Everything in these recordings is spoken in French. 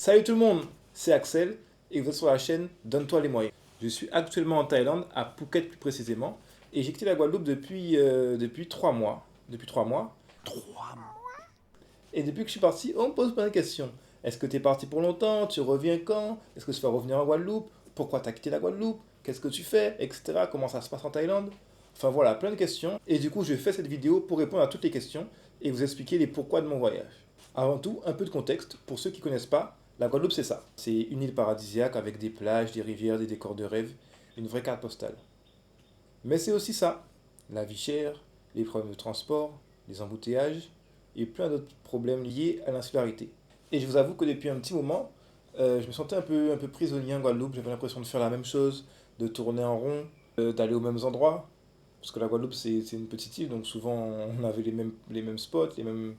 Salut tout le monde, c'est Axel et vous êtes sur la chaîne Donne-toi les moyens. Je suis actuellement en Thaïlande, à Phuket plus précisément, et j'ai quitté la Guadeloupe depuis 3 mois. Depuis 3 mois. Et depuis que je suis parti, on me pose plein de questions. Est-ce que tu es parti pour longtemps? Tu reviens quand? Est-ce que tu vas revenir en Guadeloupe? Pourquoi tu as quitté la Guadeloupe? Qu'est-ce que tu fais? Etc. Comment ça se passe en Thaïlande? Enfin voilà, plein de questions. Et du coup, je fais cette vidéo pour répondre à toutes les questions et vous expliquer les pourquoi de mon voyage. Avant tout, un peu de contexte. Pour ceux qui ne connaissent pas, la Guadeloupe, c'est ça. C'est une île paradisiaque avec des plages, des rivières, des décors de rêve. Une vraie carte postale. Mais c'est aussi ça. La vie chère, les problèmes de transport, les embouteillages et plein d'autres problèmes liés à l'insularité. Et je vous avoue que depuis un petit moment, je me sentais un peu prisonnier en Guadeloupe. J'avais l'impression de faire la même chose, de tourner en rond, d'aller aux mêmes endroits. Parce que la Guadeloupe, c'est une petite île, donc souvent on avait les mêmes spots, les mêmes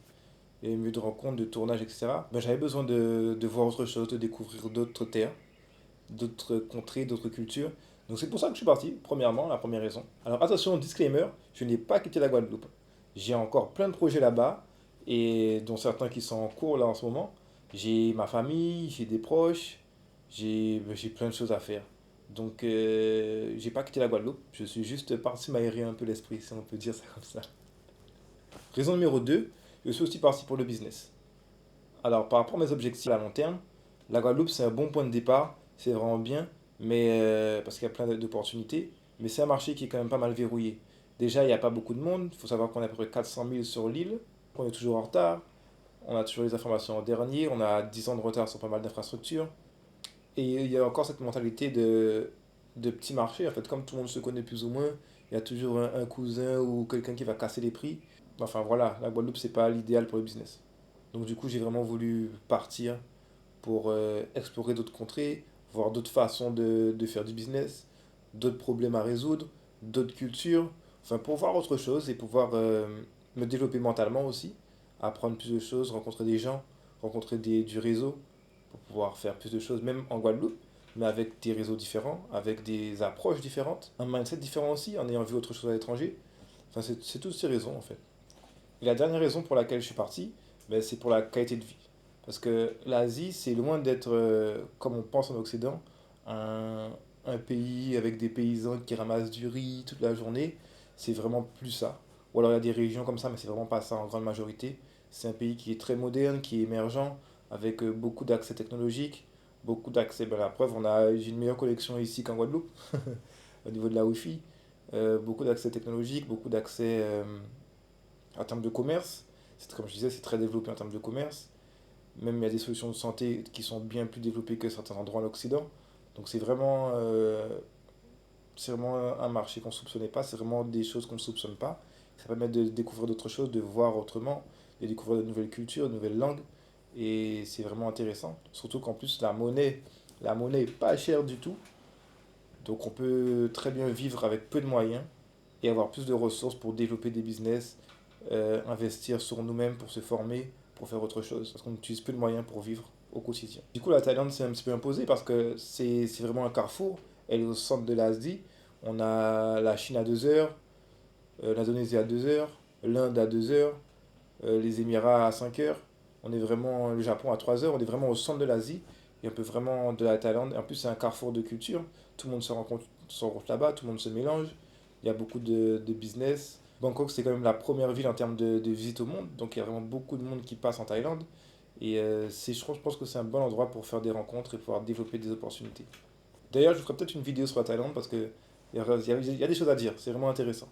lieux de rencontre, de tournage, etc. Ben, j'avais besoin de voir autre chose, de découvrir d'autres terres, d'autres contrées, d'autres cultures. Donc c'est pour ça que je suis parti, premièrement, la première raison. Alors attention, disclaimer, je n'ai pas quitté la Guadeloupe. J'ai encore plein de projets là-bas, et dont certains qui sont en cours là en ce moment. J'ai ma famille, j'ai des proches, j'ai plein de choses à faire. Donc j'ai pas quitté la Guadeloupe, je suis juste parti m'aérer un peu l'esprit, si on peut dire ça comme ça. Raison numéro 2, je suis aussi parti pour le business. Alors, par rapport à mes objectifs à long terme, la Guadeloupe, c'est un bon point de départ, c'est vraiment bien, mais parce qu'il y a plein d'opportunités, mais c'est un marché qui est quand même pas mal verrouillé. Déjà, il n'y a pas beaucoup de monde, il faut savoir qu'on a à peu près 400 000 sur l'île, qu'on est toujours en retard, on a toujours les informations en dernier, on a 10 ans de retard sur pas mal d'infrastructures, et il y a encore cette mentalité de petit marché, en fait, comme tout le monde se connaît plus ou moins, il y a toujours un cousin ou quelqu'un qui va casser les prix. Enfin voilà, la Guadeloupe, c'est pas l'idéal pour le business. Donc du coup, j'ai vraiment voulu partir pour explorer d'autres contrées, voir d'autres façons de faire du business, d'autres problèmes à résoudre, d'autres cultures, enfin pour voir autre chose et pouvoir me développer mentalement aussi, apprendre plus de choses, rencontrer des gens, rencontrer du réseau, pour pouvoir faire plus de choses, même en Guadeloupe, mais avec des réseaux différents, avec des approches différentes, un mindset différent aussi, en ayant vu autre chose à l'étranger. Enfin, c'est toutes ces raisons en fait. Et la dernière raison pour laquelle je suis parti, ben, c'est pour la qualité de vie. Parce que l'Asie, c'est loin d'être, comme on pense en Occident, un, un pays avec des paysans qui ramassent du riz toute la journée. C'est vraiment plus ça. Ou alors il y a des régions comme ça, mais c'est vraiment pas ça en grande majorité. C'est un pays qui est très moderne, qui est émergent, avec beaucoup d'accès technologiques, beaucoup d'accès. Ben, la preuve, j'ai une meilleure connexion ici qu'en Guadeloupe, au niveau de la Wi-Fi. Beaucoup d'accès technologiques, beaucoup d'accès en termes de commerce. Comme je disais, c'est très développé en termes de commerce. Même il y a des solutions de santé qui sont bien plus développées que certains endroits en Occident. Donc c'est vraiment un marché qu'on ne soupçonnait pas, c'est vraiment des choses qu'on ne soupçonne pas. Ça permet de découvrir d'autres choses, de voir autrement, de découvrir de nouvelles cultures, de nouvelles langues. Et c'est vraiment intéressant. Surtout qu'en plus, la monnaie est pas chère du tout. Donc on peut très bien vivre avec peu de moyens et avoir plus de ressources pour développer des business, investir sur nous-mêmes pour se former, pour faire autre chose. Parce qu'on utilise peu de moyens pour vivre au quotidien. Du coup, la Thaïlande s'est un petit peu imposée parce que c'est vraiment un carrefour. Elle est au centre de l'Asie. On a la Chine à 2 heures, l'Indonésie à 2 heures, l'Inde à 2 heures, les Émirats à 5 heures. On est vraiment, le Japon à 3 heures. On est vraiment au centre de l'Asie. Et un peu vraiment de la Thaïlande. Et en plus, c'est un carrefour de culture. Tout le monde se rencontre là-bas, tout le monde se mélange. Il y a beaucoup de business. Bangkok, c'est quand même la première ville en termes de visite au monde. Donc, il y a vraiment beaucoup de monde qui passe en Thaïlande. Et je pense que c'est un bon endroit pour faire des rencontres et pouvoir développer des opportunités. D'ailleurs, je ferai peut-être une vidéo sur la Thaïlande parce que il y a des choses à dire. C'est vraiment intéressant.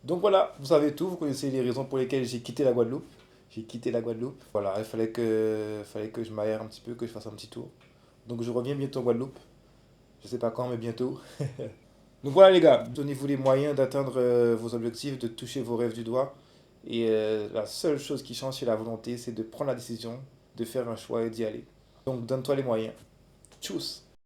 Donc voilà, vous savez tout. Vous connaissez les raisons pour lesquelles j'ai quitté la Guadeloupe. J'ai quitté la Guadeloupe. Voilà, il fallait que je m'aère un petit peu, que je fasse un petit tour. Donc je reviens bientôt en Guadeloupe. Je sais pas quand, mais bientôt. Donc voilà les gars, donnez-vous les moyens d'atteindre vos objectifs, de toucher vos rêves du doigt. Et la seule chose qui change, c'est la volonté, c'est de prendre la décision, de faire un choix et d'y aller. Donc donne-toi les moyens. Tchuss!